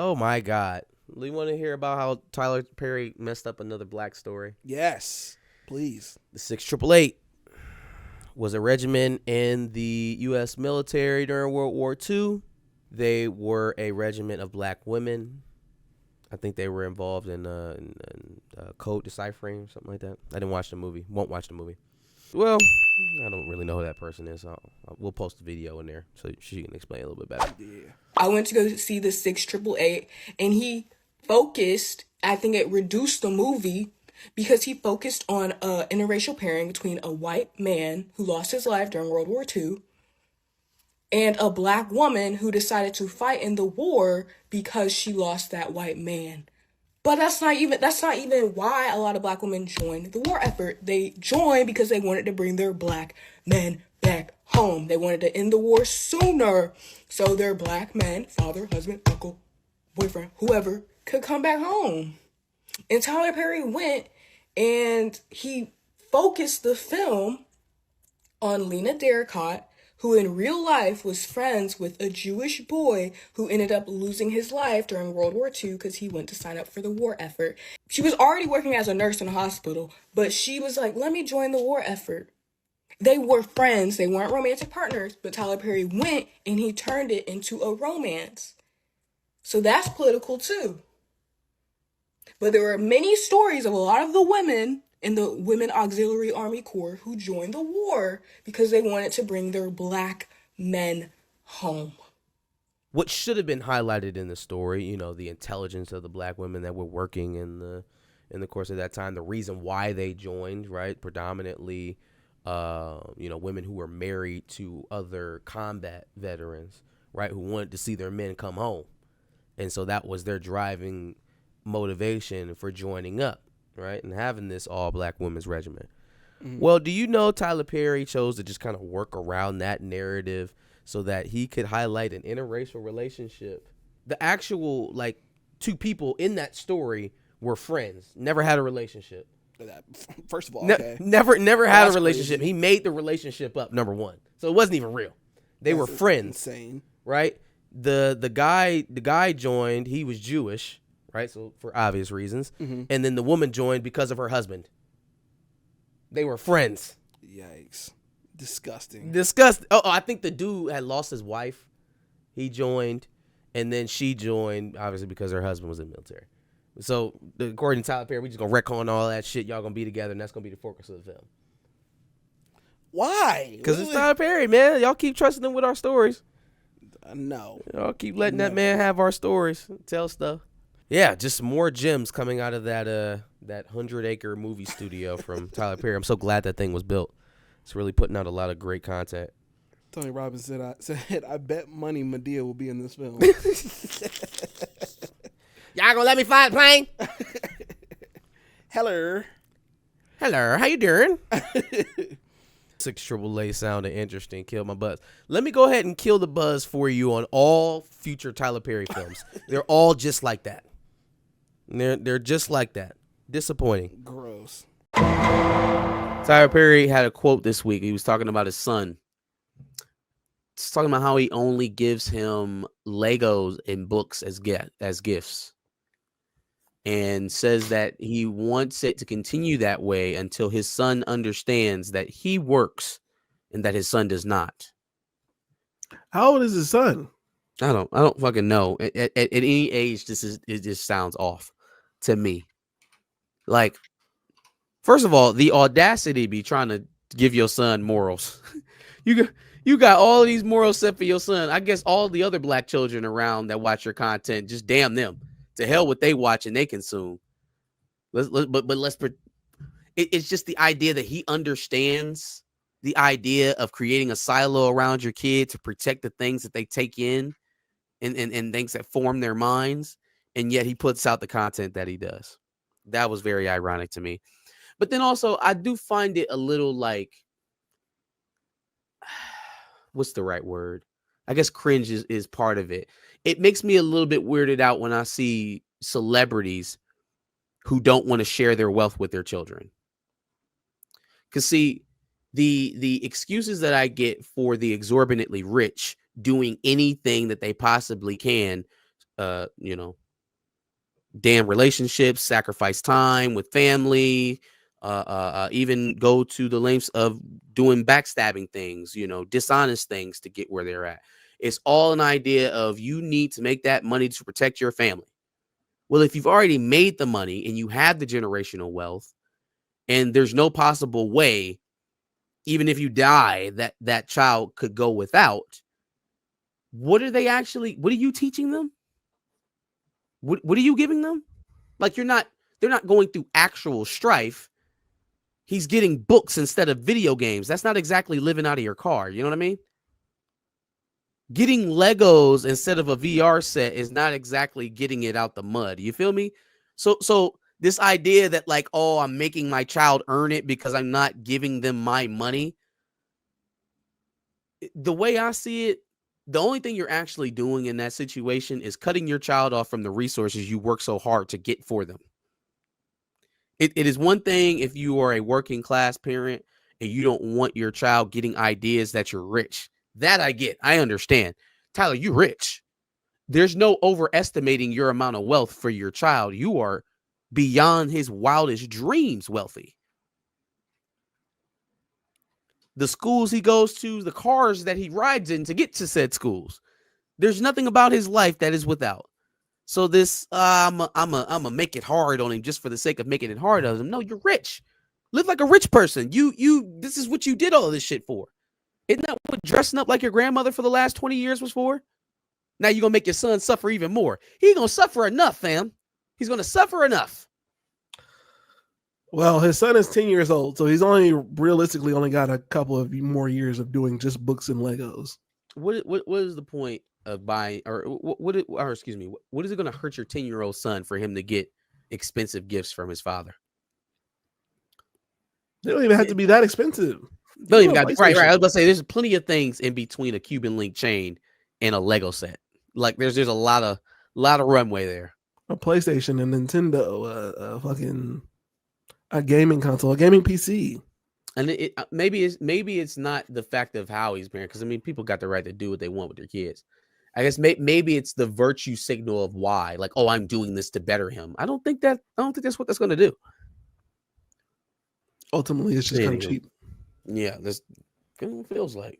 Oh my God. You want to hear about how Tyler Perry messed up another black story? Yes, please. The 6888 was a regiment in the U.S. military during World War II. They were a regiment of black women. I think they were involved in code deciphering or something like that. I didn't watch the movie. Won't watch the movie. Well, I don't really know who that person is. We'll post the video in there so she can explain a little bit better. Yeah. I went to go see the 6888, and he focused, I think it reduced the movie because he focused on interracial pairing between a white man who lost his life during World War II and a black woman who decided to fight in the war because she lost that white man. But that's not even why a lot of black women joined the war effort. They joined because they wanted to bring their black men back home. They wanted to end the war sooner so their black men, father, husband, uncle, boyfriend, whoever, could come back home. And Tyler Perry went and he focused the film on Lena Darracott, who in real life was friends with a Jewish boy who ended up losing his life during World War II because he went to sign up for the war effort. She was already working as a nurse in a hospital, but she was like, let me join the war effort. They were friends. They weren't romantic partners, but Tyler Perry went and he turned it into a romance. So that's political too. But there were many stories of a lot of the women in the Women Auxiliary Army Corps who joined the war because they wanted to bring their black men home. What should have been highlighted in the story, the intelligence of the black women that were working in the course of that time, the reason why they joined, right? Predominantly, women who were married to other combat veterans, right? Who wanted to see their men come home. And so that was their driving motivation for joining up, right? And having this all black women's regiment. Mm-hmm. Well, do you know Tyler Perry chose to just kind of work around that narrative so that he could highlight an interracial relationship? The actual, two people in that story were friends, never had a relationship. First of all, okay. Never had a relationship. Crazy. He made the relationship up, number one. So it wasn't even real. They were friends. Insane. Right? The guy joined, he was Jewish. Right, so for obvious reasons. Mm-hmm. And then the woman joined because of her husband. They were friends. Yikes. Disgusting. Oh, I think the dude had lost his wife. He joined, and then she joined, obviously, because her husband was in the military. So, according to Tyler Perry, we just going to retcon all that shit. Y'all going to be together, and that's going to be the focus of the film. Why? Because it's Tyler Perry, man. Y'all keep trusting him with our stories. No. Y'all keep letting that man have our stories, tell stuff. Yeah, just more gems coming out of that 100-acre movie studio from Tyler Perry. I'm so glad that thing was built. It's really putting out a lot of great content. Tony Robbins said, I bet money Madea will be in this film. Y'all gonna let me fly the plane? Hello, how you doing? 6888 sounded interesting. Killed my buzz. Let me go ahead and kill the buzz for you on all future Tyler Perry films. They're all just like that. They're just like that. Disappointing. Gross. Tyler Perry had a quote this week. He was talking about his son. He's talking about how he only gives him Legos and books as gifts. And says that he wants it to continue that way until his son understands that he works and that his son does not. How old is his son? I don't fucking know. At any age, it just sounds off to me. Like, first of all, the audacity to be trying to give your son morals. You got all of these morals set for your son. I guess all the other black children around that watch your content, just damn them. To hell what they watch and they consume. It's just the idea that he understands the idea of creating a silo around your kid to protect the things that they take in and things that form their minds. And yet he puts out the content that he does. That was very ironic to me. But then also I do find it a little like, what's the right word? I guess cringe is part of it. It makes me a little bit weirded out when I see celebrities who don't want to share their wealth with their children. Because see, the excuses that I get for the exorbitantly rich doing anything that they possibly can damn relationships, sacrifice time with family, even go to the lengths of doing backstabbing things, dishonest things to get where they're at. It's all an idea of you need to make that money to protect your family. Well, if you've already made the money and you have the generational wealth, and there's no possible way, even if you die, that child could go without, what are you teaching them? What are you giving them? Like, they're not going through actual strife. He's getting books instead of video games. That's not exactly living out of your car. You know what I mean? Getting Legos instead of a VR set is not exactly getting it out the mud. You feel me? So this idea that like, oh, I'm making my child earn it because I'm not giving them my money. The way I see it, the only thing you're actually doing in that situation is cutting your child off from the resources you work so hard to get for them. It is one thing if you are a working class parent and you don't want your child getting ideas that you're rich. That I get. I understand. Tyler, you rich. There's no overestimating your amount of wealth for your child. You are beyond his wildest dreams wealthy. The schools he goes to, the cars that he rides in to get to said schools. There's nothing about his life that is without. So this, I'm a make it hard on him just for the sake of making it hard on him. No, you're rich. Live like a rich person. This is what you did all of this shit for. Isn't that what dressing up like your grandmother for the last 20 years was for? Now you're going to make your son suffer even more. He going to suffer enough, fam. He's going to suffer enough. Well, his son is 10 years old, so he's realistically only got a couple of more years of doing just books and Legos. What is the point of buying, or what is it going to hurt your 10-year-old son for him to get expensive gifts from his father? They don't even have to be that expensive. Don't even got right. I was about to say there's plenty of things in between a Cuban link chain and a Lego set. Like there's a lot of runway there. A PlayStation, a Nintendo, fucking a gaming console, a gaming PC. And maybe it's not the fact of how he's parent, because I mean people got the right to do what they want with their kids. I guess maybe it's the virtue signal of why, like, oh, I'm doing this to better him. I don't think that's what that's going to do. Ultimately, it's just kind of cheap. Yeah, this feels like.